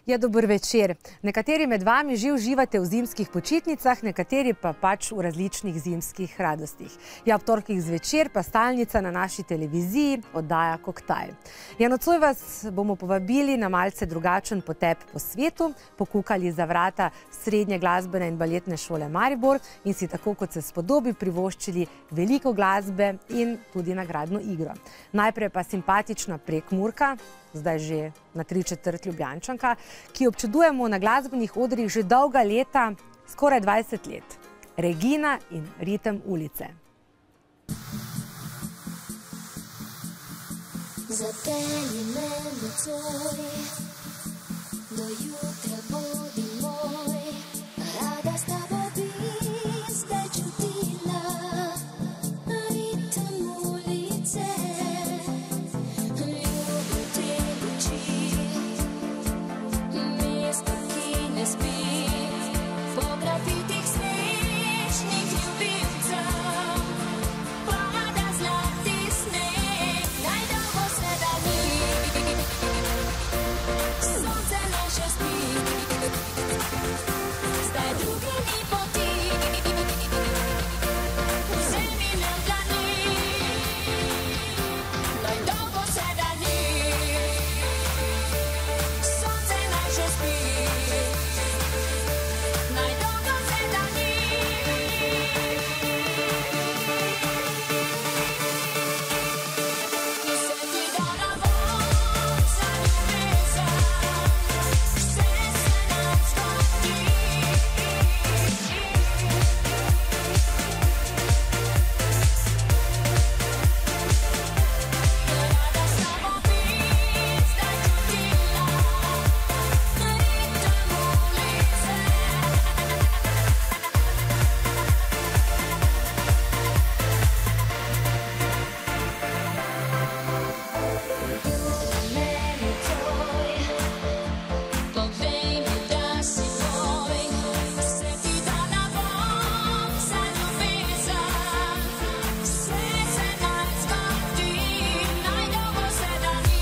Ja, dober večer. Nekateri med vami že uživate v zimskih počitnicah, nekateri pa pač v različnih zimskih radostih. Ja, ob torkih zvečer pa stalnica na naši televiziji oddaja Koktajl. Ja, nocoj vas bomo povabili na malce drugačen potep po svetu, pokukali za vrata Srednje glasbene in baletne šole Maribor in si tako, kot se spodobi, privoščili veliko glasbe in tudi nagradno igro. Najprej pa simpatična Prekmurka, zdaj že na 3/4 Ljubljančanka, ki občudujemo na glasbenih odrih že dolga leta, skoraj 20 let. Regina in ritem ulice. Zapelji me nocoj, do jutra bodi moj, rada s tabo bi zdaj čutila ritem ulice. Ljubim te noči, mesto, ki ne spi, po grafitih srečnih ljubimcev pada zlati sneg. Najdolgo se da ni, sonce naše spi, zdaj drugi ni poti, vzemi me v dlani. Najdolgo se da ni, sonce naše spi, najdolgo se da ni. Se ti da na von za ljubezen, vse se nam zgodi. Rada s tabo bi zdaj čutila ritem ulice. Ljubi me nocoj, povej mi, da si moj, se ti da na von za ljubezen, vse se nam zgodi. Najdolgo se da ni,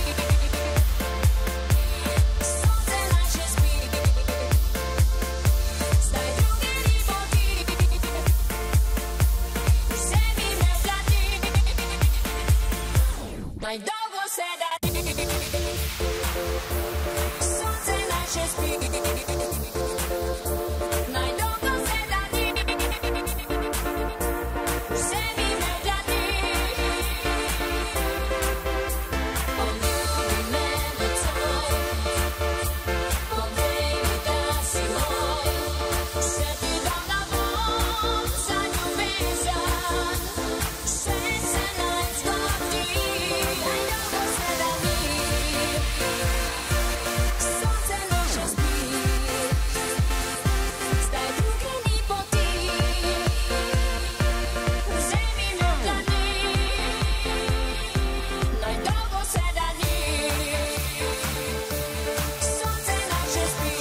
sonce naše spi, zdaj drugi ni poti, vzemi me v dlani. Najdolgo se da ni, sonce naše spi, najdolgo se da ni, vzemi me v dlani. Poljubi me nocoj, povej mi, da si moj, se ti dam na von za ljubezen, vse se nam zgodi. Najdolgo se da ni, sonce naše spi, zdaj drugi ni poti, vzemi me v dlani. Najdolgo se da ni, sonce naše spi,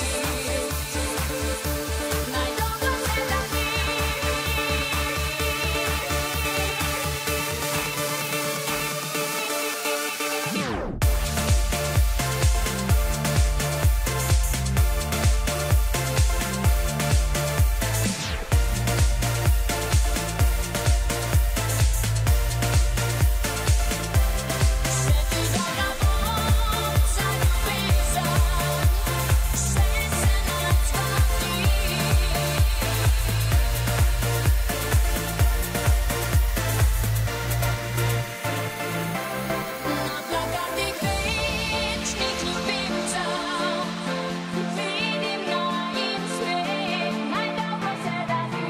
najdolgo se da ni. Se ti da na von za ljubezen, vse se nam zgodi. Na plakatih večnih ljubimcev vidim najin smeh. Najdolgo se da ni,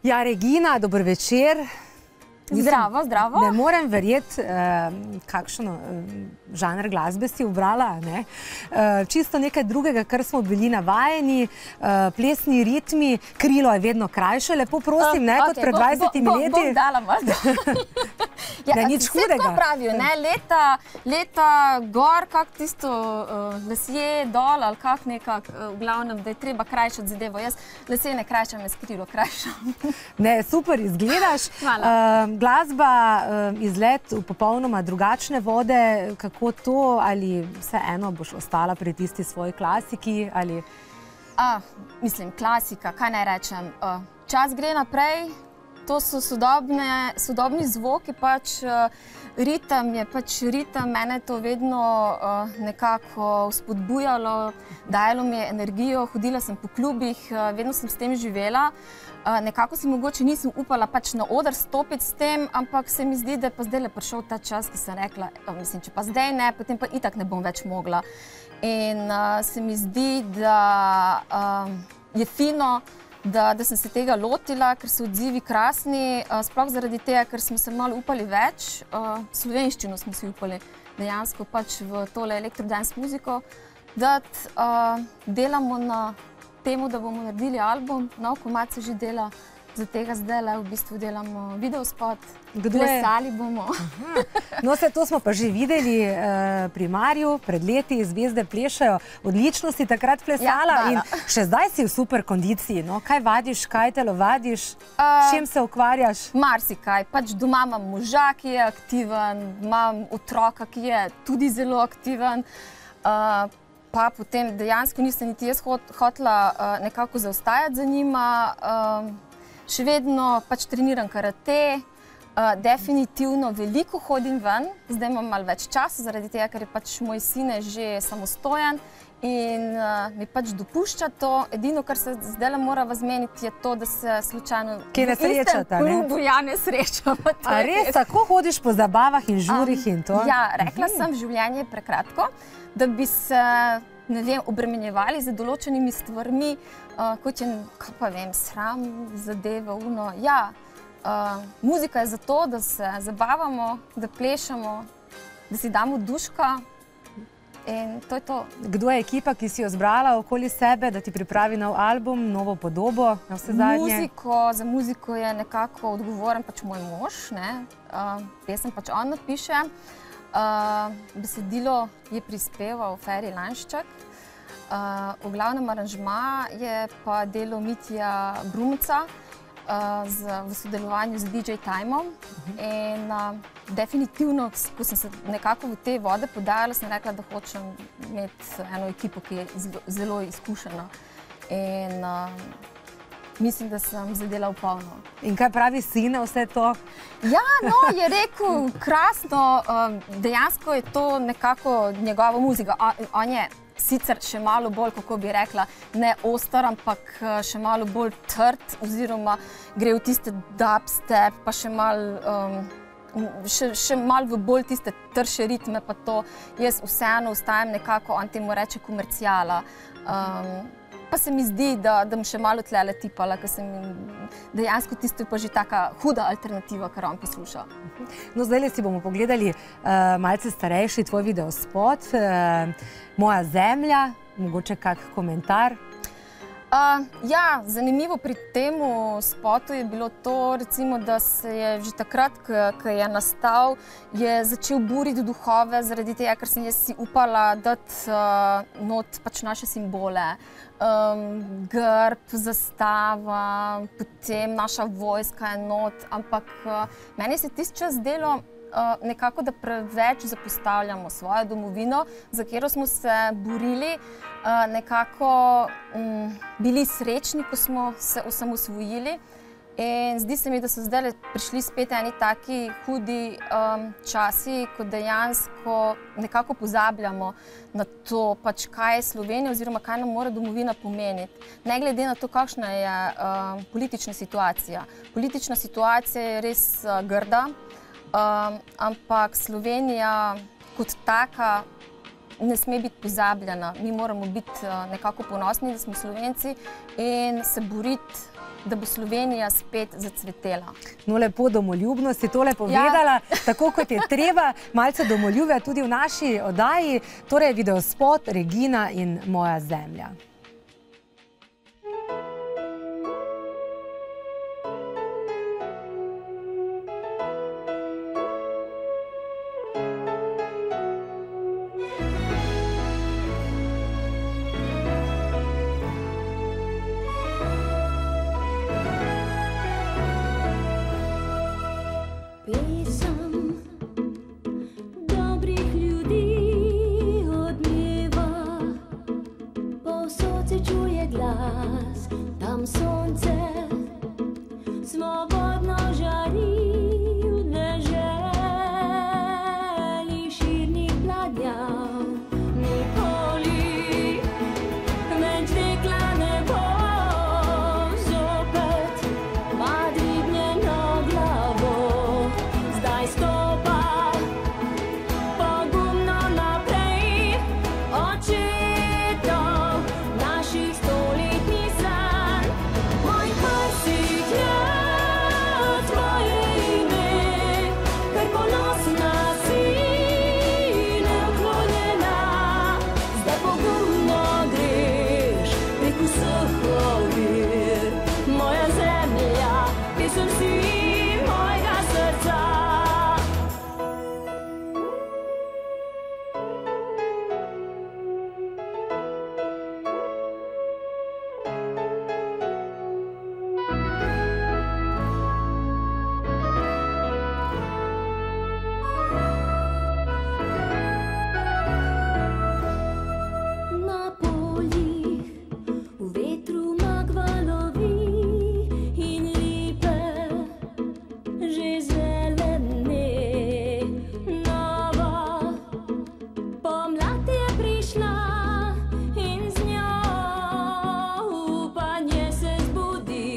Ja, Regina, dober večer. Zdravo, zdravo. Ne morem verjeti, kakšen žanr glasbe si ubrala. Čisto nekaj drugega, kar smo bili navajeni, plesni ritmi, krilo je vedno krajše, lepo prosim, kot pred 20 leti. Bom dala malo. Ne, nič hudega. Vse tako pravijo, leta gor, kak tisto lasje dol ali kak nekak, v glavnem, da je treba krajšati zadevo. Jaz lasje ne krajšam, jaz krilo krajšam. Ne, super izgledaš. Glasba, izlet v popolnoma drugačne vode, kako to, ali vseeno boš ostala pri tisti svoji klasiki, ali... Mislim, klasika, kaj naj rečem. Čas gre naprej, to so sodobni zvoki, pač ritem je pač ritem, mene je to vedno nekako spodbujalo, dajalo mi je energijo, hodila sem po klubih, vedno sem s tem živela. Nekako si mogoče nisem upala pač na oder stopiti s tem, ampak se mi zdi, da je pa zdaj prišel ta čas, ki sem rekla, mislim, če pa zdaj ne, potem pa itak ne bom več mogla. In se mi zdi, da je fino, da sem se tega lotila, ker so odzivi krasni, sploh zaradi tega, ker smo se malo upali več. Slovenščino smo si upali dejansko pač v tole elektrodance muziko, da delamo na temu, da bomo naredili album, nov komad se že dela, za tega zdaj v bistvu delamo videospot, plesali bomo. No, vse to smo pa že videli pri Marju, pred leti, Zvezde plešajo, odlično si takrat plesala in še zdaj si v super kondiciji. Kaj vadiš, kaj telovadiš, s čim se ukvarjaš? Marsikaj, pač doma imam moža, ki je aktiven, imam otroka, ki je tudi zelo aktiven, pa potem dejansko nisem niti jaz hotela nekako zaostajati za njima. Še vedno pač treniram karate, definitivno veliko hodim ven, zdaj imam malo več časa, zaradi tega, ker je pač moj sin že samostojen in mi pač dopušča to. Edino, kar se zdaj morava zmeniti, je to, da se slučajno v istem klubu ne srečamo. A res, tako hodiš po zabavah in žurih in to? Ja, rekla sem, življenje je prekratko, da bi se, ne vem, obremenjevali z določenimi stvarmi, kot je, kaj pa vem, sram, zadeve, Ja, muzika je zato, da se zabavamo, da plešamo, da si damo duška in to je to. Kdo je ekipa, ki si jo zbrala okoli sebe, da ti pripravi nov album, novo podobo na vse zadnje? Za muziko je nekako odgovoren pač moj mož, pesem pač on napiše. Besedilo je prispeval Feri Lanšček. V glavnem aranžma je pa delo Mitja Brumca v sodelovanju z DJ Timom. In definitivno, ko sem se nekako v te vode podajala, sem rekla, da hočem imeti eno ekipo, ki je zelo izkušena. In mislim, da sem zadela v polno. In kaj pravi sin na vse to? Ja, no, je rekel, krasno, dejansko je to nekako njegova muzika. On je sicer še malo bolj, kako bi rekla, ne oster, ampak še malo bolj trd, oziroma gre v tiste dubstep, pa še malo v bolj tiste trše ritme, pa to jaz vseeno ostajam nekako, on temu reče komercijala. Pa se mi zdi, da bom še malo tlele tipala, ker sem dejansko tisto pa že taka huda alternativa, kar on posluša. No, zdaj si bomo pogledali malce starejši tvoj videospot, Moja zemlja, mogoče kak komentar? Ja, zanimivo pri temu spotu je bilo to, recimo, da se je že takrat, ko je nastal, je začel buriti duhove, zaradi tega, ker sem jaz si upala dati not pač naše simbole. Grb, zastava, potem naša vojska je not, ampak meni se tisti čas zdelo nekako, da preveč zapostavljamo svojo domovino, za katero smo se borili, nekako bili srečni, ko smo se osamosvojili. In zdi se mi, da so zdaj prišli spet eni taki hudi časi, ko dejansko nekako pozabljamo na to, pač kaj je Slovenija oziroma kaj nam mora domovina pomeniti. Ne glede na to, kakšna je politična situacija. Politična situacija je res grda, ampak Slovenija kot taka ne sme biti pozabljena. Mi moramo biti nekako ponosni, da smo Slovenci in se boriti da bo Slovenija spet zacvetela. No, lepo domoljubno si tole povedala, tako kot je treba, malce domoljubja tudi v naši oddaji, torej videospot Regina in Moja zemlja. Pesem dobrih ljudi odmeva, povsod se čuje glas, tam sonce svobodno žari v deželi širnih pladnjav. Nikoli več dekla ne bo zopet ima dvignjeno glavo. Zdaj stopa pogumno naprej, očetov naših stoletnih sanj. Moj prsik je tvoje ime, ker ponosna si neuklonjena. Zdaj pogumno greš prek vseh ovir. Moja zemlja, pesem si mojega srca. Na poljih v vetru mag valovi in lipe že zelene. Nova pomlad je prišla in z njo upanje se zbudi.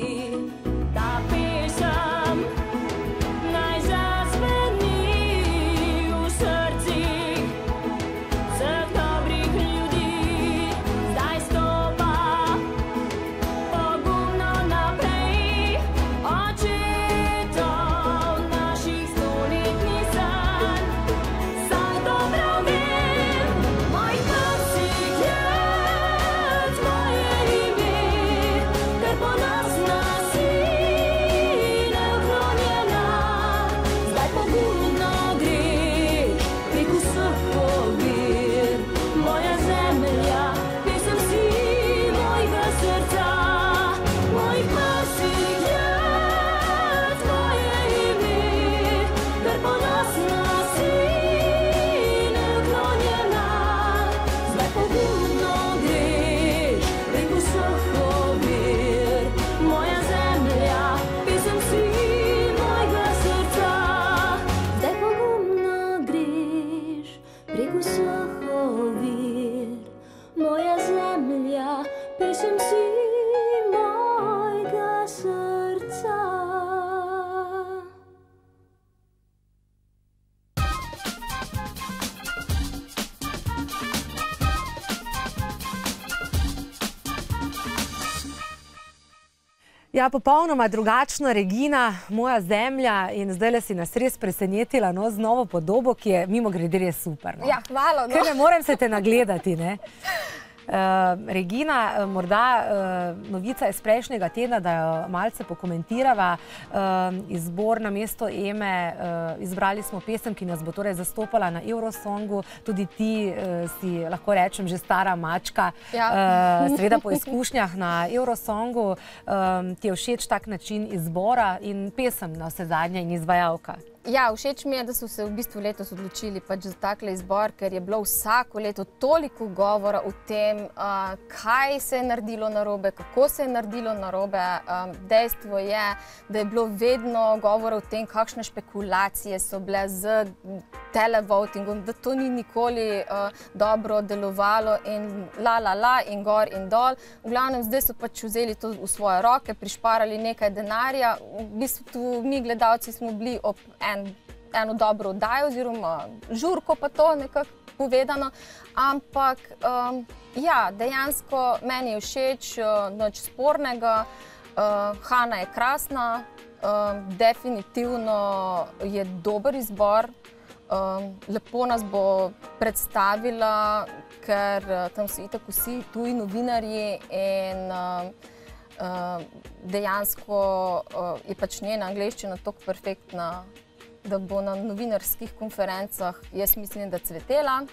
Ta pesem naj zazveni v srcih vseh dobrih ljudi. Zdaj stopa pogumno naprej, očetov naših stoletnih sanj. Saj dobro vem, moj prsik je tvoje ime, ker ponosna si neuklonjena. Zdaj pogumno greš prek vseh ovir. Moja zemlja, pesem si mojega srca. Moj prsik je tvoje ime, ker ponosna si neuklonjena. Zdaj pogumno greš prek vseh ovir. Moja zemlja, pesem si mojega srca. Zdaj pogumno greš prek vseh ovir. Moja zemlja, pesem si mojega srca. Ja, popolnoma drugačna Regina, Moja zemlja, in zdajle si nas res presenetila, no, z novo podobo, ki je mimogrede res super, no. Ja, hvala, no. Ker ne morem se te nagledati, ne. Regina, morda novica iz prejšnjega tedna, da jo malce pokomentirava. Izbor na mesto Eme, izbrali smo pesem, ki nas bo torej zastopala na Eurosongu. Tudi ti si, lahko rečem, že stara mačka. Seveda po izkušnjah na Eurosongu ti je všeč tak način izbora in pesem na vse zadnje in izvajalka. Ja, všeč mi je, da so se v bistvu letos odločili pač za takle izbor, ker je bilo vsako leto toliko govora o tem, kaj se je naredilo narobe, kako se je naredilo narobe. Dejstvo je, da je bilo vedno govora o tem, kakšne špekulacije so bile z televotingom, da to ni nikoli dobro delovalo in in gor in dol. V glavnem, zdaj so pač vzeli to v svoje roke, prišparali nekaj denarja. V bistvu mi gledalci smo bili ob eno dobro oddajo oziroma žurko, pa to nekako povedano, ampak ja, dejansko meni je všeč, nič spornega. Hana je krasna, definitivno je dober izbor. Lepo nas bo predstavila, ker tam so itak vsi tuji novinarji in dejansko je pač njena angleščina toliko perfektna, da bo na novinarskih konferencah, jaz mislim, da cvetela.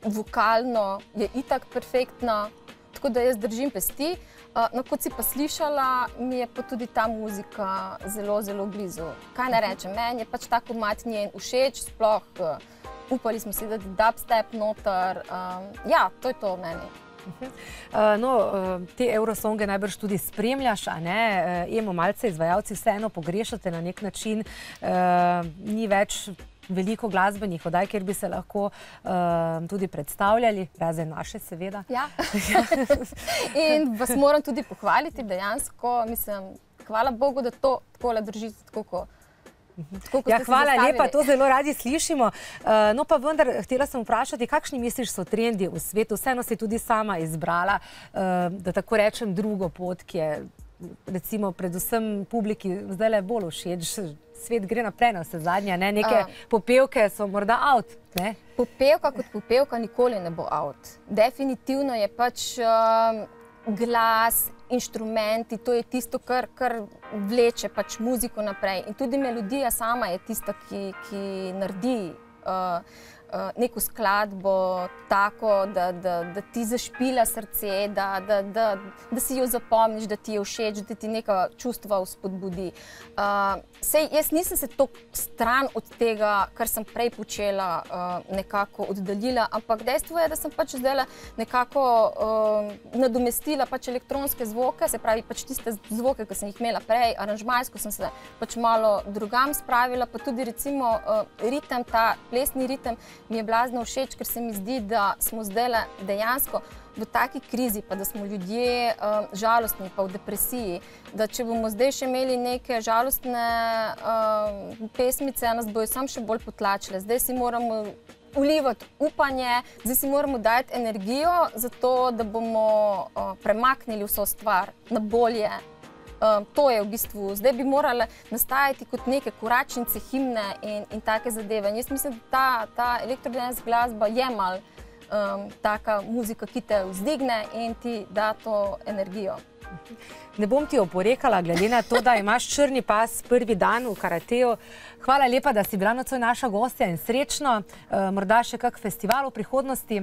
Vokalno je itak perfektna, tako da jaz držim pesti. No, kot si pa slišala, mi je pa tudi ta muzika zelo, zelo blizu. Kaj ne rečem, meni je pač ta komad njen všeč, sploh upali smo si dati dubstep noter. Ja, to je to meni. No, te Eurosonge najbrž tudi spremljaš, a ne? Emo, malce izvajalci vseeno pogrešate na nek način, ni več veliko glasbenih oddaj, kjer bi se lahko tudi predstavljali, razen naše seveda. Ja, in vas moram tudi pohvaliti dejansko, mislim, hvala Bogu, da to takole držite tako, kot Ja, hvala lepa, to zelo radi slišimo. No pa vendar, htela sem vprašati, kakšni misliš so trendi v svetu? Vseeno si tudi sama izbrala, da tako rečem, drugo pot, ki je recimo predvsem publiki zdajle bolj všeč. Svet gre naprej na vse zadnje, ne? Neke popevke so morda out, ne? Popevka kot popevka nikoli ne bo out. Definitivno je pač glas, inštrumenti, to je tisto, kar vleče pač muziko naprej. In tudi melodija sama je tista, ki naredi neko skladbo tako, da ti zašpila srce, da si jo zapomniš, da ti je všeč, da ti neka čustva vzpodbudi. Sej, jaz nisem se toliko stran od tega, kar sem prej počela, nekako oddaljila, ampak dejstvo je, da sem pač zdajle nekako nadomestila pač elektronske zvoke, se pravi pač tiste zvoke, ki sem jih imela prej, aranžmajsko sem se pač malo drugam spravila, pa tudi recimo ritem, ta plesni ritem mi je blazno všeč, ker se mi zdi, da smo zdajle dejansko v taki krizi, pa da smo ljudje žalostni, pa v depresiji, da če bomo zdaj še imeli neke žalostne pesmice, nas bojo sam še bolj potlačile. Zdaj si moramo vlivati upanje, zdaj si moramo dati energijo za to, da bomo premaknili vso stvar na bolje. To je v bistvu, zdaj bi morale nastajati kot neke koračnice, himne in take zadeve. Jaz mislim, da ta elektrodance glasba je malo taka muzika, ki te vzdigne in ti da to energijo. Ne bom ti oporekala, glede na to, da imaš črni pas prvi dan v karateju. Hvala lepa, da si bila nocoj naša gostja in srečno. Morda še kak festival v prihodnosti?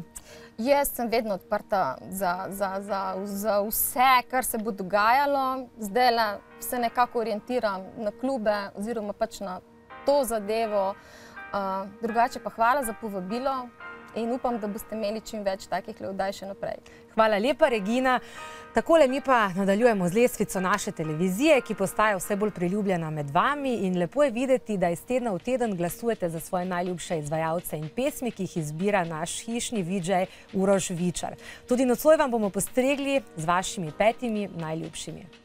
Jaz sem vedno odprta za vse, kar se bo dogajalo. Zdajle se nekako orientiram na klube oziroma pač na to zadevo. Drugače pa hvala za povabilo in upam, da boste imeli čim več takih oddaj še naprej. Hvala lepa, Regina. Takole mi pa nadaljujemo z lestvico naše televizije, ki postaja vse bolj priljubljena med vami in lepo je videti, da iz tedna v teden glasujete za svoje najljubše izvajalce in pesmi, ki jih izbira naš hišni VJ Uroš Vičar. Tudi nocoj vam bomo postregli z vašimi 5 najljubšimi.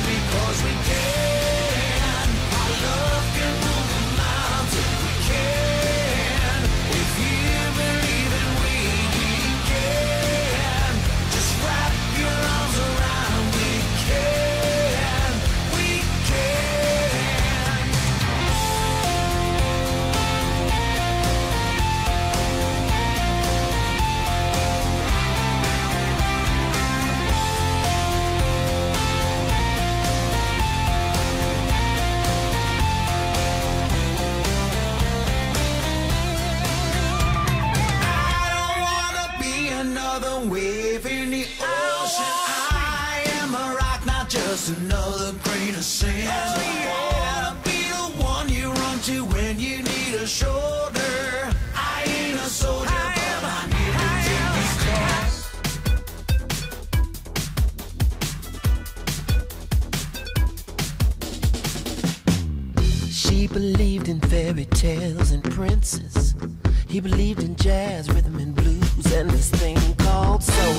Because we can, our love can move the mountains. He believed in fairy tales and princes. He believed in jazz, rhythm and blues, and this thing called soul.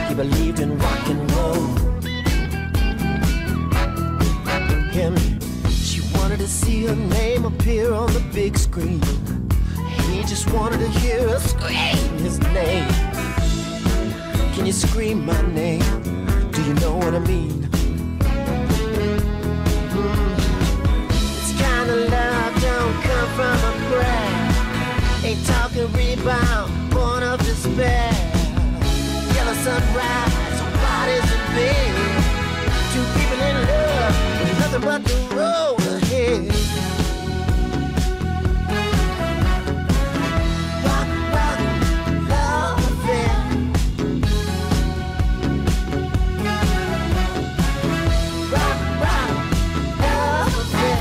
He believed in rock and roll. She wanted to see her name appear on the big screen. He just wanted to hear her scream his name. Can you scream my name? Do you know what I mean? This kind of love don't come from a prayer. Ain't talking rebound, born of despair. Yellow sunrise, bodies in bed. Two people in love, with nothing but the road ahead. Rock, rock, love affair. Rock, rock, love affair.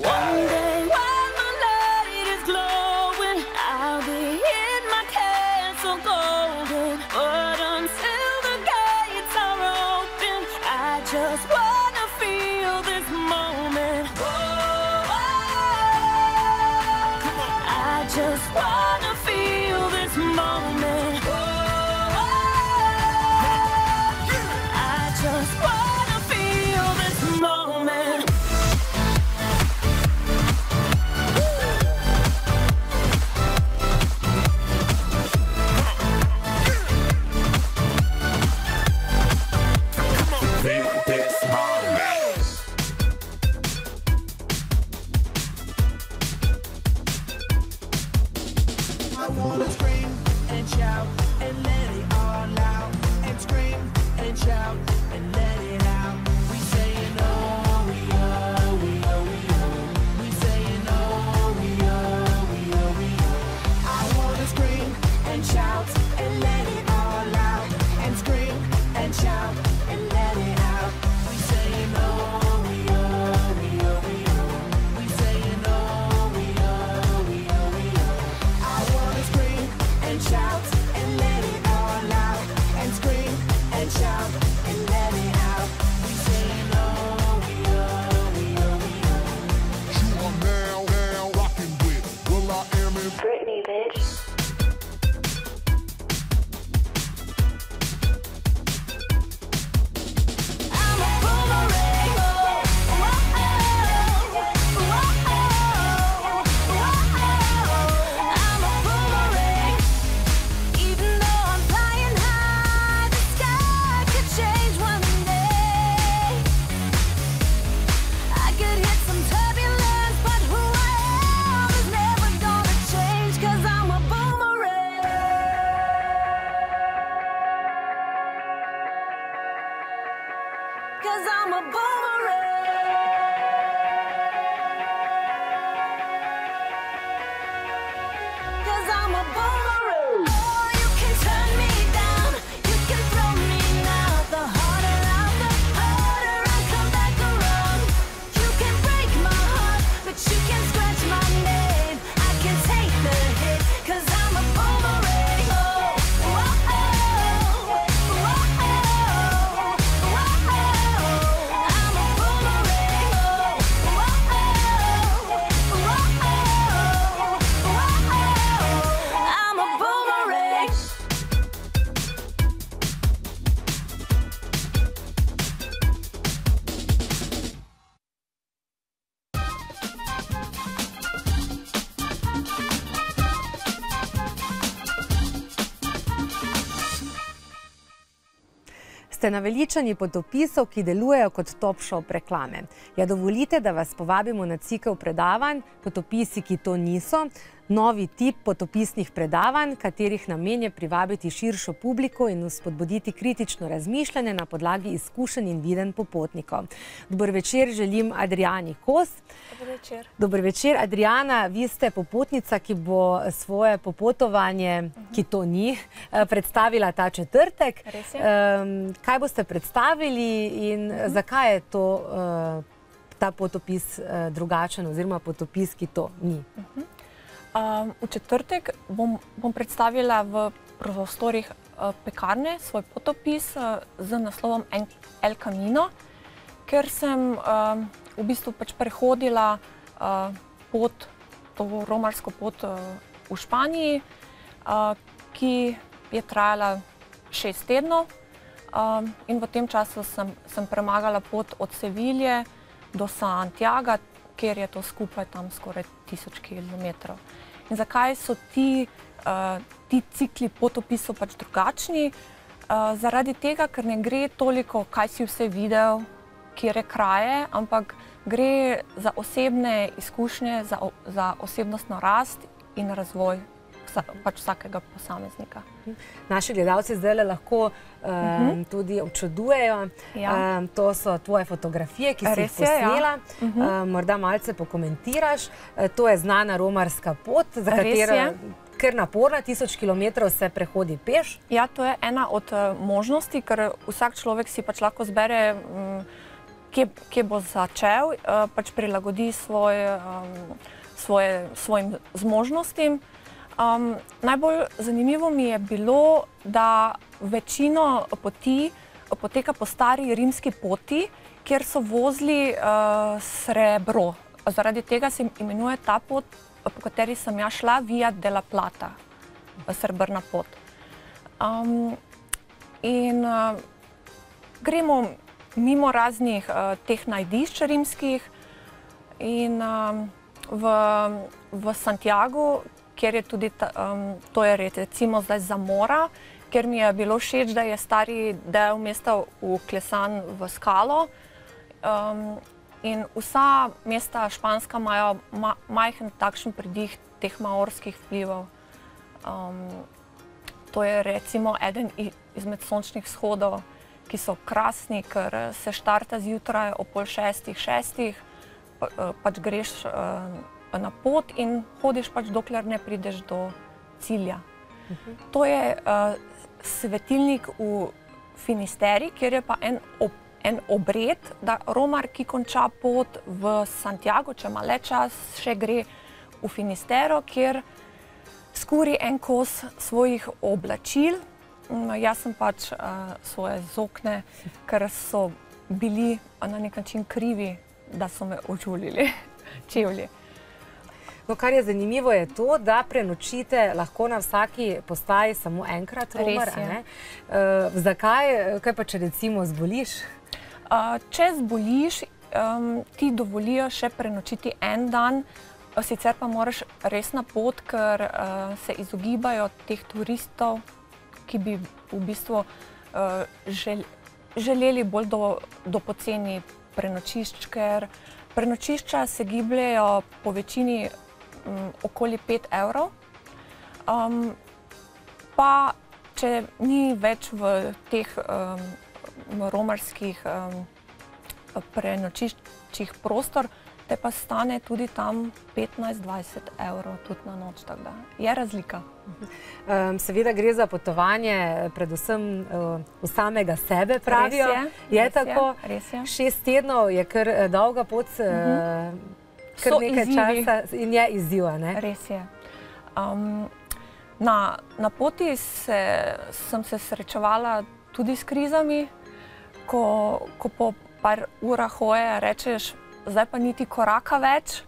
One day while my light is glowing, I'll be in my castle golden. But until the gates are open, I just wanna feel this moment. Oh, I just wanna feel this moment. Oh, I just wanna feel this moment. Feel this moment. I wanna scream and shout and let it all out. And scream and shout and let it out. We saying oh, we oh, we oh, we oh. We saying oh, we oh, we oh, we oh. I wanna scream and shout and let it all out. And scream and shout and let it out. We saying oh, we oh, we oh, we oh. We saying oh, we oh, we oh, we oh. I wanna scream and shout and let it all out. And scream and shout and let it out. We saying oh, we oh, we oh, we oh. You are now rocking with Will I Am in Britney, bitch. I'm a boomerang. I'm a boomerang. Even though I'm flying high, the sky could change one day. I could hit some turbulence, but who I am is never gonna change, 'cause I'm a boomerang. 'Cause I'm a boomerang. 'Cause I'm a boomerang. Oh, you can turn me down, you can throw me now. The harder I come back around. You can break my heart, but you can scratch my name. I can take the hit, 'cause I'm a boomerang. Oh, oh, oh, oh, oh, oh. I'm a boomerang. Oh, oh, oh, oh, oh. I'm a boomerang. Ste naveličani potopisov, ki delujejo kot top shop reklame. Ja, dovolite, da vas povabimo na cikel predavanj Potopisi, ki to niso. Novi tip potopisnih predavanj, katerih namen je privabiti širšo publiko in spodbuditi kritično razmišljanje na podlagi izkušenj in videnj popotnikov. Dober večer želim Adriani Kos. Dober večer. Dober večer, Adriana. Vi ste popotnica, ki bo svoje popotovanje, ki to ni, predstavila ta četrtek. Res je. Kaj boste predstavili in zakaj je to, ta potopis drugačen oziroma potopis, ki to ni? V četrtek bom predstavila v prostorih pekarne, svoj potopis z naslovom El Camino, ker sem v bistvu pač prehodila pot, to romarsko pot v Španiji, ki je trajala 6 tednov. In v tem času sem premagala pot od Sevilje do Santiaga, kjer je to skupaj tam skoraj 1000 kilometrov. In zakaj so ti cikli potopisov pač drugačni? Zaradi tega, ker ne gre toliko, kaj si vse videl, kjer je kraje, ampak gre za osebne izkušnje, za osebnostno rast in razvoj pač vsakega posameznika. Naši gledalci zdaj lahko tudi občudujejo. To so tvoje fotografije, ki si jih posnela. Morda malce pokomentiraš. To je znana romarska pot, za katero kar naporna, 1000 kilometrov se prehodi peš. Ja, to je ena od možnosti, ker vsak človek si pač lahko zbere, kje bo začel, pač prilagodi svojim zmožnostim. Najbolj zanimivo mi je bilo, da večino poti poteka po stari rimski poti, kjer so vozili srebro. Zaradi tega se imenuje ta pot, po kateri sem ja šla, Via della Plata, srebrna pot. Gremo mimo raznih teh najdišč rimskih in v Santiagu, kjer je tudi, to je recimo zdaj Zamora, ker mi je bilo všeč, da je stari del mesta vklesan v skalo. In vsa mesta španska imajo majhen takšen pridih teh maorskih vplivov. To je recimo eden izmed sončnih vzhodov, ki so krasni, ker se štarta zjutraj ob 5:30, pač greš na pot in hodiš pač dokler ne prideš do cilja. To je svetilnik v Finisteri, kjer je pa en obred, da romar, ki konča pot v Santiago, če ima le čas, še gre v Finistero, kjer skuri en kos svojih oblačil. Jaz sem pač svoje zokne, ker so bili na nek način krivi, da so me ožulili čevlji. No, kar je zanimivo je to, da prenočite lahko na vsaki postaji samo enkrat romar. Zakaj? Kaj pa, če recimo zboliš? Če zboliš, ti dovolijo še prenočiti en dan, sicer pa moraš res na pot, ker se izogibajo teh turistov, ki bi v bistvu želeli bolj do poceni prenočišč, ker prenočišča se gibljejo po večini okoli 5 evrov. Pa če ni več v teh romarskih prenočiščih prostor, te pa stane tudi tam 15-20 evrov tudi na noč, tako da je razlika. Seveda gre za potovanje predvsem v samega sebe, pravijo. Je tako? Res je. 6 tednov je kar dolga pot, kar nekaj časa in je izziv, ne? Res je. Na poti sem se srečevala tudi s krizami, ko po par urah hoje rečeš, zdaj pa niti koraka več,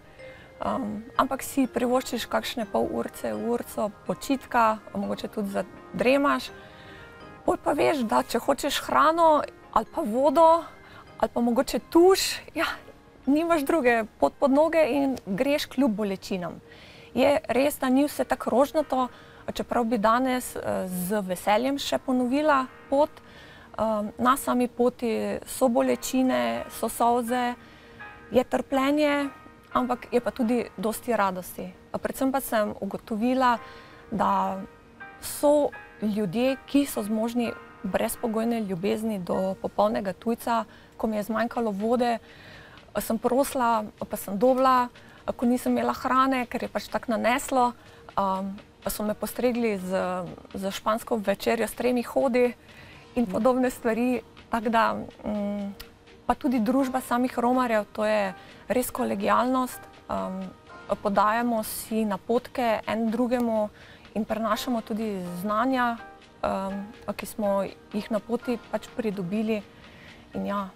ampak si privoščiš kakšne pol urco počitka, mogoče tudi zadremaš. Pol pa veš, da če hočeš hrano ali pa vodo ali pa mogoče tuš, ja, nimaš druge, pot pod noge in greš kljub bolečinam. Je res, da ni vse tako rožnato, čeprav bi danes z veseljem še ponovila pot. Na sami poti so bolečine, so solze, je trpljenje, ampak je pa tudi dosti radosti. Predvsem pa sem ugotovila, da so ljudje, ki so zmožni brezpogojne ljubezni do popolnega tujca. Ko mi je zmanjkalo vode, sem prosila, pa sem dobila. Ko nisem imela hrane, ker je pač tako naneslo, so me postregli z špansko večerjo s 3 hodi in podobne stvari. Tako da, pa tudi družba samih romarjev, to je res kolegialnost. Podajamo si napotke en drugemu in prenašamo tudi znanja ki smo jih na poti pač pridobili. In ja,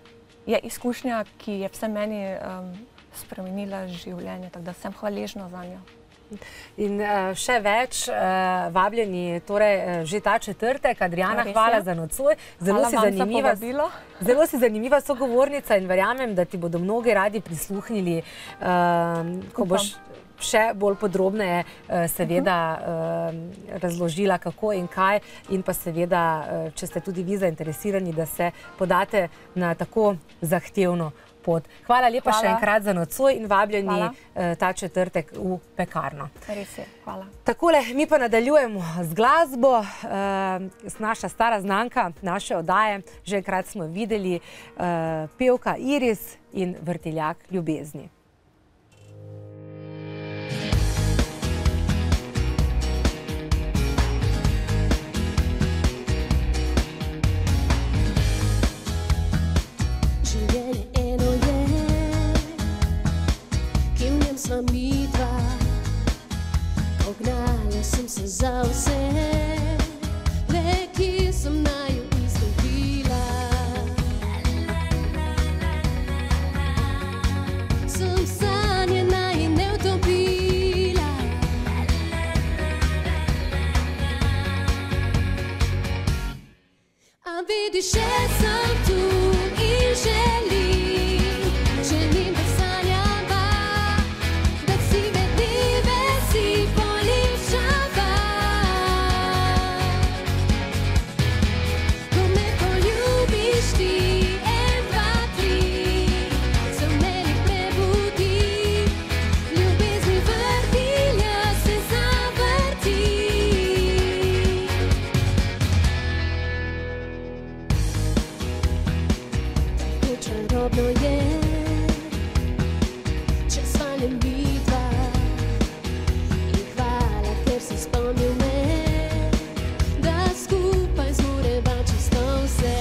je izkušnja, ki je vse meni spremenila življenje, tako da sem hvaležna za njo. In še več vabljeni, torej že ta četrtek. Adriana, hvala za nocoj. Zelo si zanimiva sogovornica in verjamem, da ti bodo mnogi radi prisluhnili, ko boš še bolj podrobneje seveda razložila, kako in kaj, in pa seveda, če ste tudi vi zainteresirani, da se podate na tako zahtevno pot. Hvala lepa še enkrat za nocoj in vabljeni ta četrtek v Pekarno. Res je, hvala. Takole, mi pa nadaljujemo z glasbo. Naša stara znanka naše oddaje, že enkrat smo videli, pevka Iris in Vrtiljak ljubezni. Sva mi dva, ognala sem se za vse, le ki sem naju izgubila. Sem sanje najine utopila, a vidiš, še sem tu in želim, da sanjava, da si vedljive, si poljubčava. Ko me poljubiš ti, 1, 2, 3, se v meni prebudi, ljubezni vrtilja se zavrti. Tako čarobno je, če sva le mi dva, in hvala, ker si spomnil me, da skupaj zmoreva čisto vse.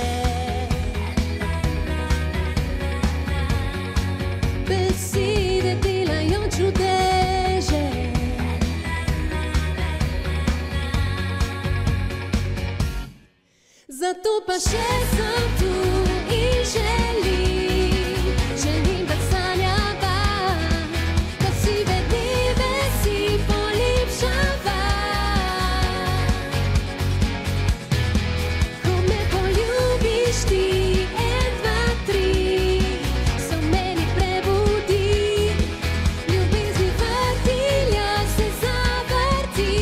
Besede delajo čudeže, zato pa še sem tu in želim, da sanjava, da si vedljive, si poljubčava. Ko me poljubiš ti, 1, 2, 3, se v meni prebudi, ljubezni vrtilja se zavrti.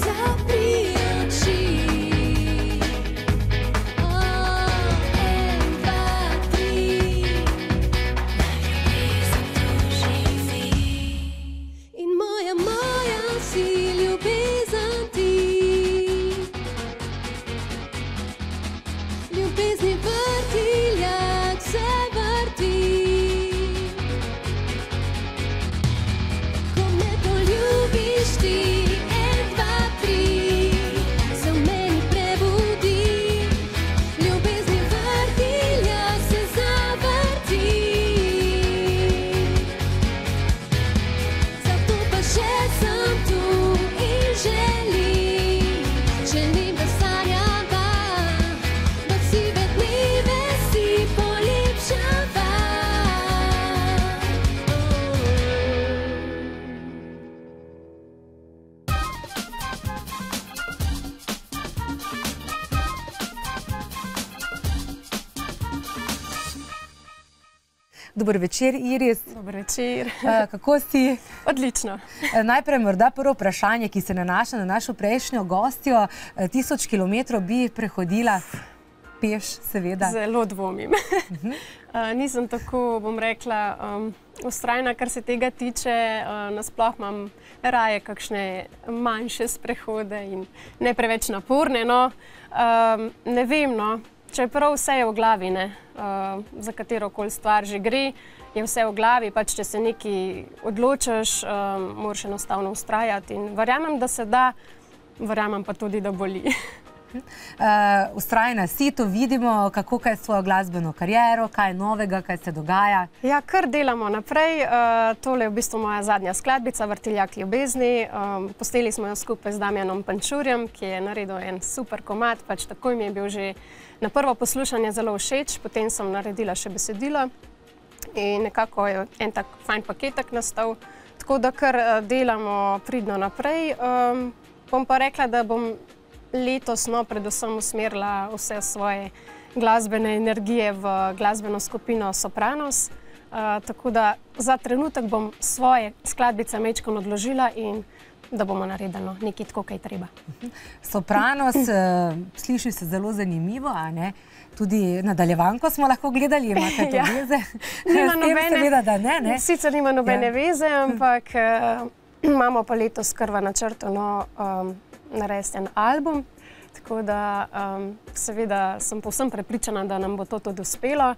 Zapri oči, 1, 2, 3, in moja si ljubezen ti. Ljubezni vrtiljak se vrti. Ko me poljubiš ti, 1, 2, 3, se v meni prebudi, ljubezni vrtilja se zavrti. Zato pa še sem tu in želim, da sanjava, da si vedljive, si poljubčava. Dober večer, Iris. Dober večer. Kako si? Odlično. Najprej morda prvo vprašanje, ki se nanaša na našo prejšnjo gostjo. 1000 kilometrov bi prehodila peš, seveda. Zelo dvomim. Nisem tako, bom rekla, vztrajna, kar se tega tiče. Nasploh imam raje kakšne manjše sprehode in ne preveč naporne. Ne vem, čeprav vse je v glavi, za katerokoli stvar že gre, je vse v glavi, pač če se nekaj odločiš, moraš enostavno vztrajati in verjamem, da se da, verjamem pa tudi, da boli. Vztrajna si, to vidimo, kako kaj s svojo glasbeno kariero, kaj je novega, kaj se dogaja. Ja, kar delamo naprej. Tole je v bistvu moja zadnja skladbica, Vrtiljak ljubezni. Posneli smo jo skupaj z Damjanom Pančurjem, ki je naredil en super komad, pač takoj mi je bil že na prvo poslušanje zelo všeč, potem sem naredila še besedilo in nekako je en tak fajn paketek nastal. Tako da kar delamo pridno naprej. Bom pa rekla, da bom letos predvsem usmerila vse svoje glasbene energije v glasbeno skupino Sopranos. Tako da za trenutek bom svoje skladbice majčkeno odložila in da bomo naredili nekaj tako, kaj treba. Sopranos, sliši se zelo zanimivo, a ne? Tudi nadaljevanko smo lahko gledali, imate to veze? Nima S tem seveda, da ne? Sicer nima nobene veze, ampak imamo pa letos kar v načrtu narediti en album. Tako da seveda sem povsem prepričana, da nam bo to tudi uspelo.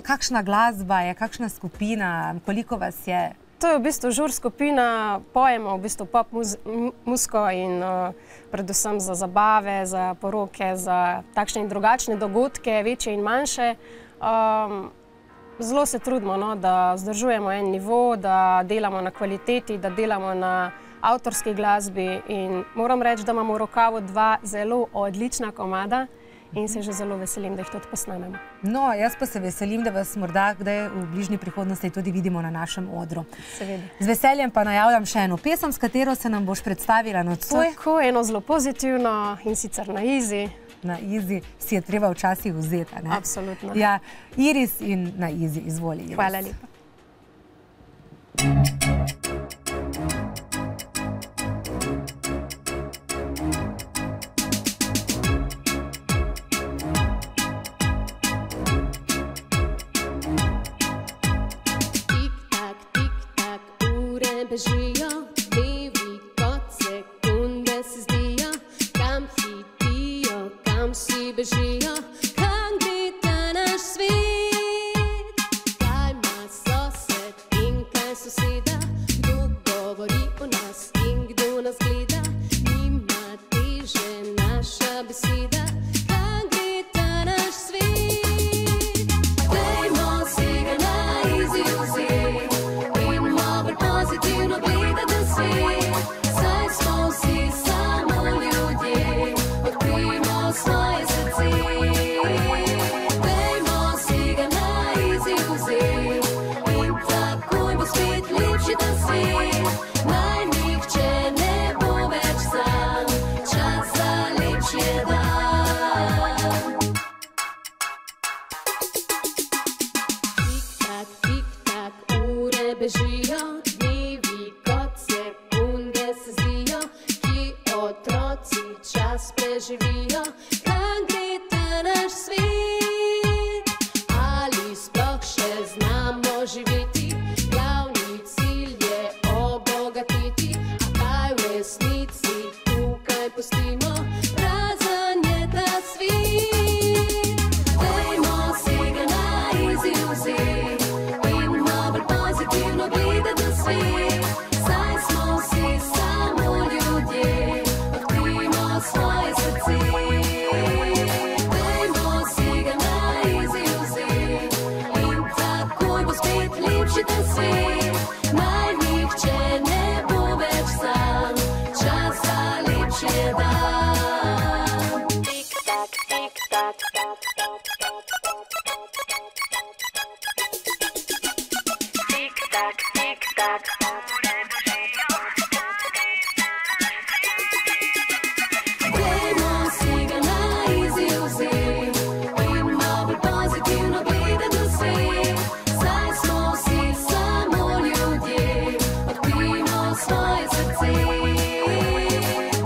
Kakšna glasba je, kakšna skupina, koliko vas je? To je v bistvu žur skupina, pojemo v bistvu pop muziko in predvsem za zabave, za poroke, za takšne in drugačne dogodke, večje in manjše. Zelo se trudimo, da vzdržujemo en nivo, da delamo na kvaliteti, da delamo na avtorski glasbi in moram reči, da imamo v rokavu dva zelo odlična komada in se že zelo veselim, da jih tudi posnamemo. No, jaz pa se veselim, da vas morda kdaj v bližnji prihodnosti tudi vidimo na našem odru. Seveda. Z veseljem pa najavljam še eno pesem, s katero se nam boš predstavila nocoj. Tako, eno zelo pozitivno in sicer Na Izi. Na Izi si je treba včasih vzeti, ne? Absolutno. Ja, Iris in Na Izi, izvoli Iris. Hvala lepa. Bežijo, dnevi kot sekunde se zdijo, kam hitijo, kam vsi bežijo, kam gre ta naš svet. Kaj ima sosed in kaj soseda, kdo govori o nas in kdo nas gleda, nima teže naša beseda, kam gre ta naš svet. Dajmo si ga na izi vzeti in malo bolj pozitivno gledati na svet, saj smo vsi samo ljudje, odkrijmo svoje srce. Dajmo si ga na izi vzeti in takoj bo spet lepši ta svet. Naj nihče ne bo več sam, čas za lepši je dan. Tik-tak, tik-tak, ure bežijo, dnevi kot sekunde se zdijo, ki otroci čas preživijo, kam gre ta naš svet. Ali sploh še znamo živeti, glavni cilj je obogatiti, a kaj v resnici tukaj pustimo, prazen je ta svet. Dajmo si ga na izi vzeti in malo bolj pozitivno gledati na svet, saj smo vsi samo ljudje, odkrijmo svoje srce. Dajmo si ga na izi vzeti in takoj bo spet lepši ta svet. Naj nihče ne bo več sam, čas za lepši je dan. Tik-tak, tik-tak, tik-tak, tik-tak. Dajmo si ga na izi vzeti in malo bolj pozitivno gledati na svet, saj smo vsi samo ljudje, odkrijmo svoje srce.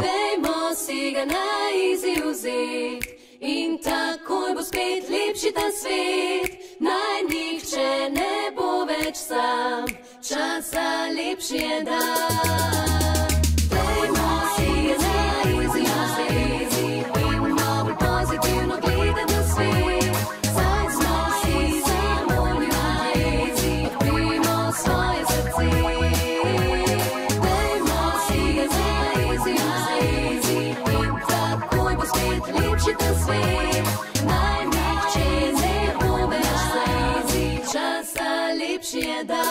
Dajmo si ga na izi vzeti in takoj bo spet lepši ta svet. Naj nihče ne bo več sam, čas za lepši je dan. Dajmo si ga na izi vzeti in malo bolj pozitivno gledati na svet, saj smo vsi samo ljudje, odkrijmo svoje srce. Dajmo si ga na izi vzeti in takoj bo spet uničiti ta svet. Naj nihče ne bo več lazy, časa lepši je dan.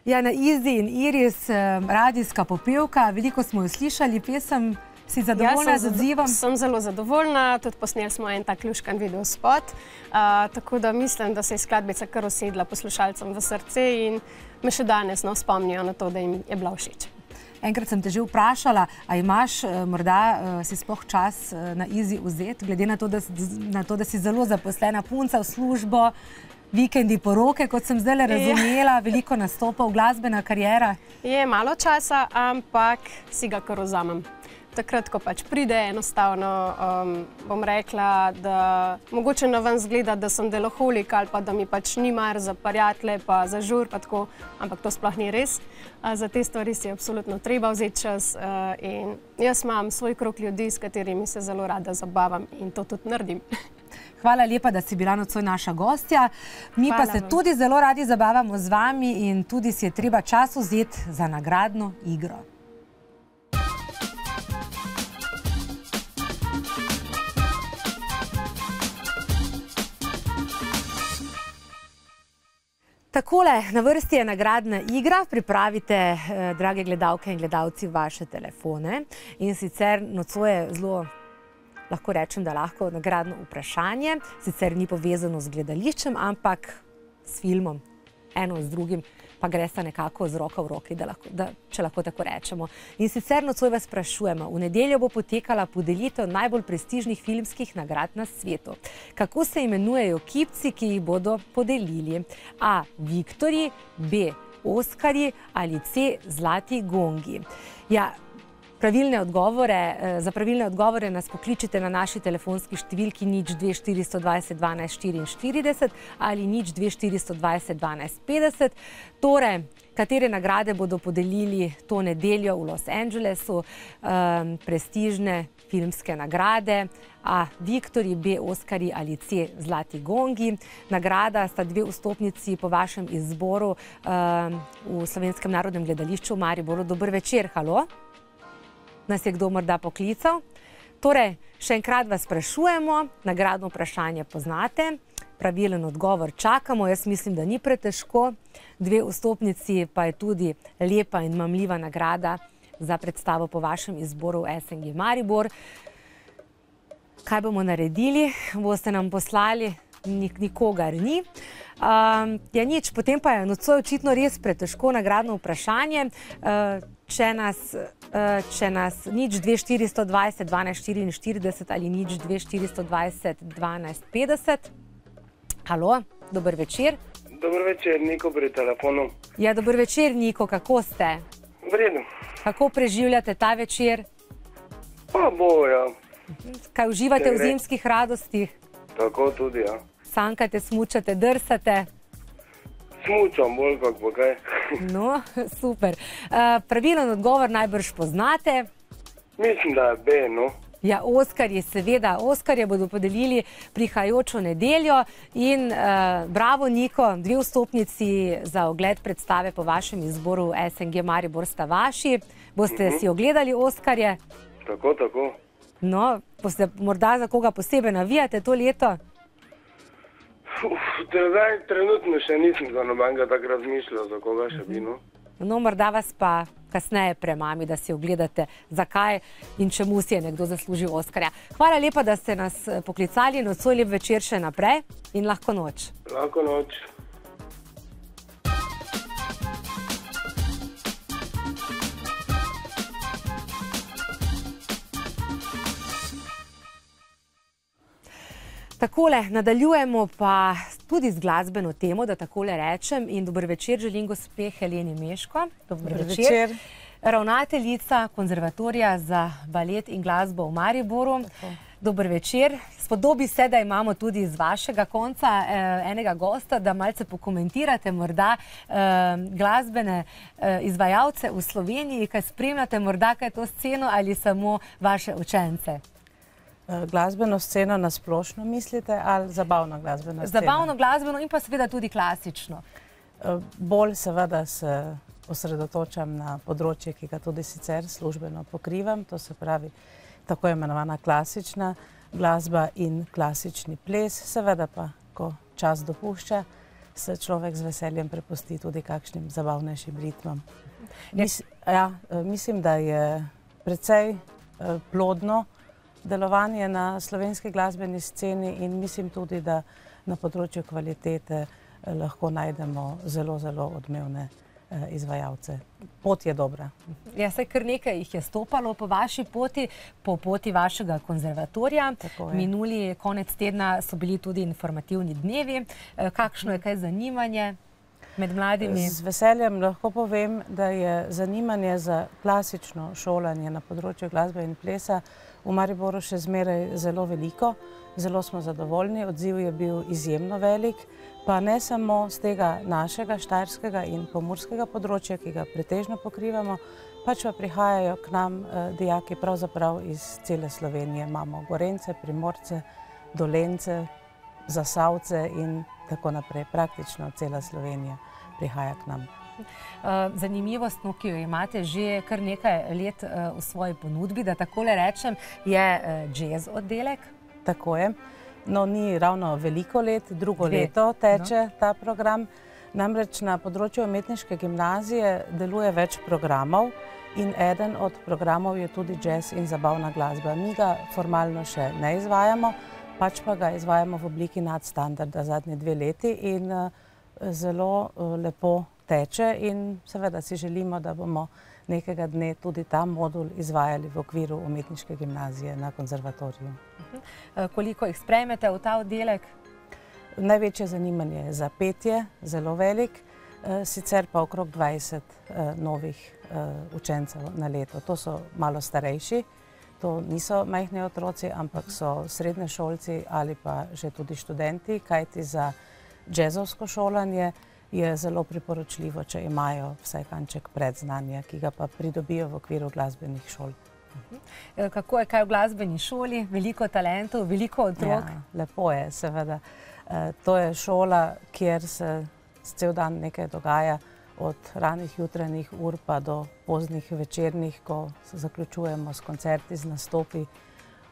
Ja, na Izzi in Iris, radijska popevka, veliko smo jo slišali, pesem, si zadovoljna z odzivom? Sem zelo zadovoljna, tudi posneli smo en tak luškan video spot, tako da mislim, da se je skladbica kar usedla poslušalcem v srce in me še danes spomnijo na to, da jim je bila všeč. Enkrat sem te že vprašala, a imaš morda si sploh čas na Izzi vzeti, glede na to, da si zelo zaposlena punca v službo, vikendi, poroke, kot sem zdaj razumela, veliko nastopov, glasbena kariera. Je malo časa, ampak si ga kar vzamem. Takrat, ko pač pride, enostavno bom rekla, da mogoče na ven zgleda, da sem deloholik ali pa da mi pač ni mar za prijatelje, pa za žur, pa tako, ampak to sploh ni res. Za te stvari si je absolutno treba vzeti čas in jaz imam svoj krog ljudi, s katerimi se zelo rada zabavam in to tudi naredim. Hvala lepa, da si bila nocoj naša gostja. Mi pa se tudi zelo radi zabavamo z vami in tudi si je treba čas vzeti za nagradno igro. Takole, na vrsti je nagradna igra. Pripravite, drage gledalke in gledalci, vaše telefone. In sicer nocoj je zelo, lahko rečem, da lahko nagradno vprašanje. Sicer ni povezano z gledališčem, ampak s filmom, eno z drugim, pa gre sta nekako z roko v roki, če lahko tako rečemo. In sicer nocoj vas sprašujemo, v nedeljo bo potekala podelitev najbolj prestižnih filmskih nagrad na svetu. Kako se imenujejo kipci, ki jih bodo podelili? A. Viktorji, B. Oskarji ali C. Zlati gongi? Ja, za pravilne odgovore nas pokličite na naši telefonski številki 02 420 12 44 ali 02 420 12 50. Torej, katere nagrade bodo podelili to nedeljo v Los Angelesu? Prestižne filmske nagrade, A. Viktorji, B. Oskarji ali C. Zlati gongi. Nagrada sta 2 vstopnici po vašem izboru v Slovenskem narodnem gledališču v Mariboru. Dober večer, halo? Nas je kdo morda poklical? Torej, še enkrat vas sprašujemo, nagradno vprašanje poznate, pravilen odgovor čakamo, jaz mislim, da ni pretežko. 2 vstopnici pa je tudi lepa in mamljiva nagrada za predstavo po vašem izboru v SNG Maribor. Kaj bomo naredili? Boste nam poslali? Nikogar ni. Ja nič, potem pa je nocoj očitno res pretežko nagradno vprašanje. Če nas nič 2 420 12 44 ali nič 2 420 12 50. Halo, dober večer. Dober večer, Niko pri telefonu. Ja, dober večer, Niko, kako ste? V redu. Kako preživljate ta večer? Pa bo, ja. Kaj uživate v zimskih radostih? Tako tudi, ja. Sankate, smučate, drsate? Smučam bolj, kako pa kaj. No, super. Pravilen odgovor najbrž poznate? Mislim, da je B, no. Ja, Oskarji, seveda. Oskarje bodo podelili prihajajočo nedeljo in bravo, Niko, 2 vstopnici za ogled predstave po vašem izboru SNG Maribor sta vaši. Boste si ogledali Oskarje? Tako, tako. No, boste morda za koga posebej navijate to leto? Trenutno še nisem za nobenega tako razmišljal, za koga še bi, no. No, morda vas pa kasneje premami, da si ogledate, zakaj in čemu si je nekdo zaslužil Oskarja. Hvala lepa, da ste nas poklicali. Nocoj lep večer še naprej in lahko noč. Lahko noč. Takole, nadaljujemo pa tudi z glasbeno temo, da takole rečem, in dober večer želim gospe Heleni Meško. Dober večer. Ravnateljica Konzervatorija za balet in glasbo v Mariboru. Dober večer. Spodobi se, da imamo tudi z vašega konca enega gosta, da malce pokomentirate morda glasbene izvajalce v Sloveniji, kaj spremljate morda kaj to sceno ali samo vaše učence. Glasbeno sceno na splošno mislite ali zabavno glasbeno sceno? Zabavno glasbeno in pa seveda tudi klasično. Bolj seveda se osredotočam na področje, ki ga tudi sicer službeno pokrivam, to se pravi tako imenovana klasična glasba in klasični ples, seveda pa, ko čas dopušča, se človek z veseljem prepusti tudi kakšnim zabavnejšim ritmom. Mislim, da je precej plodno delovanje na slovenski glasbeni sceni in mislim tudi, da na področju kvalitete lahko najdemo zelo, zelo odmevne izvajalce. Pot je dobra. Ja, saj kar nekaj jih je stopalo po vaši poti, po poti vašega konzervatorija. Minuli konec tedna so bili tudi informativni dnevi. Kakšno je kaj zanimanje med mladimi? Z veseljem lahko povem, da je zanimanje za klasično šolanje na področju glasbe in plesa v Mariboru še zmeraj zelo veliko. Zelo smo zadovoljni, odziv je bil izjemno velik, pa ne samo z tega našega štajerskega in pomurskega področja, ki ga pretežno pokrivamo, pač pa prihajajo k nam dijaki pravzaprav iz cele Slovenije. Imamo Gorence, Primorce, Dolence, Zasavce in tako naprej. Praktično cela Slovenija prihaja k nam. Zanimivost, ki jo imate že kar nekaj let v svoji ponudbi, da takole rečem, je jazz oddelek. Tako je. No, ni ravno veliko let, drugo leto teče ta program. Namreč na področju umetniške gimnazije deluje več programov in eden od programov je tudi jazz in zabavna glasba. Mi ga formalno še ne izvajamo, pač pa ga izvajamo v obliki nadstandarda zadnje 2 leti in zelo lepo teče in seveda si želimo, da bomo nekega dne tudi ta modul izvajali v okviru umetniške gimnazije na konzervatoriju. Koliko jih sprejmete v ta oddelek? Največje zanimanje je za petje, zelo velik, sicer pa okrog 20 novih učencev na leto. To so malo starejši, to niso majhni otroci, ampak so srednješolci ali pa že tudi študenti, kajti za džezovsko šolanje je zelo priporočljivo, če imajo vsaj kanček predznanja, ki ga pa pridobijo v okviru glasbenih šol. Kako je kaj v glasbeni šoli? Veliko talentov, veliko otrok? Ja, lepo je, seveda. To je šola, kjer se cel dan nekaj dogaja, od ranih jutranjih ur pa do poznih večernih, ko se zaključujemo s koncerti, z nastopi.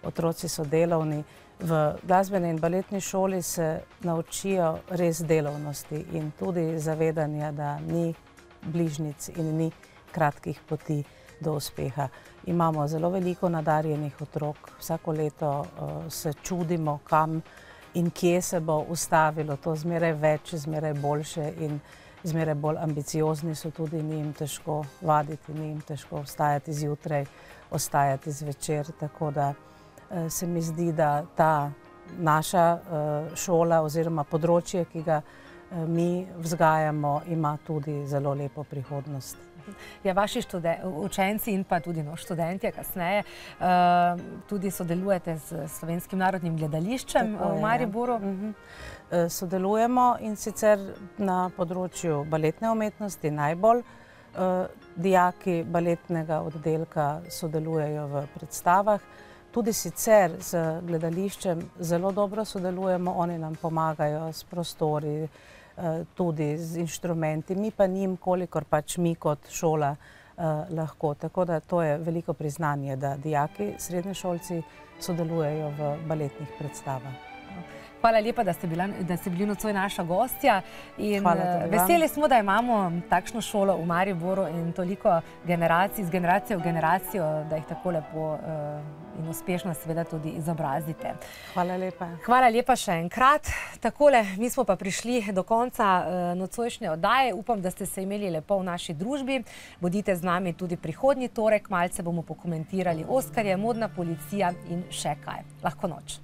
Otroci so delovni. V glasbeni in baletni šoli se naučijo res delovnosti in tudi zavedanja, da ni bližnjic in ni kratkih poti do uspeha. Imamo zelo veliko nadarjenih otrok, vsako leto se čudimo, kam in kje se bo ustavilo. To zmeraj več, zmeraj boljše in zmeraj bolj ambiciozni so tudi, ni jim težko vaditi, ni jim težko vstajati zjutraj, ostajati zvečer, tako da se mi zdi, da ta naša šola oziroma področje, ki ga mi vzgajamo, ima tudi zelo lepo prihodnost. Ja, vaši učenci in pa tudi študentje kasneje tudi sodelujete s Slovenskim narodnim gledališčem v Mariboru. Sodelujemo in sicer na področju baletne umetnosti najbolj. Dijaki baletnega oddelka sodelujejo v predstavah. Tudi sicer z gledališčem zelo dobro sodelujemo, oni nam pomagajo s prostori, tudi z inštrumenti, mi pa njim, kolikor pač mi kot šola lahko. Tako da to je veliko priznanje, da dijaki, srednješolci sodelujejo v baletnih predstavah. Hvala lepa, da ste bili nocoj naša gostja. Veseli smo, da imamo takšno šolo v Mariboru in toliko generacij, z generacijo v generacijo, da jih tako lepo in uspešno seveda tudi izobrazite. Hvala lepa. Hvala lepa še enkrat. Takole, mi smo pa prišli do konca nocojšnje oddaje. Upam, da ste se imeli lepo v naši družbi. Bodite z nami tudi prihodnji torek, malce bomo pokomentirali Oskarje, modna policija in še kaj. Lahko noč.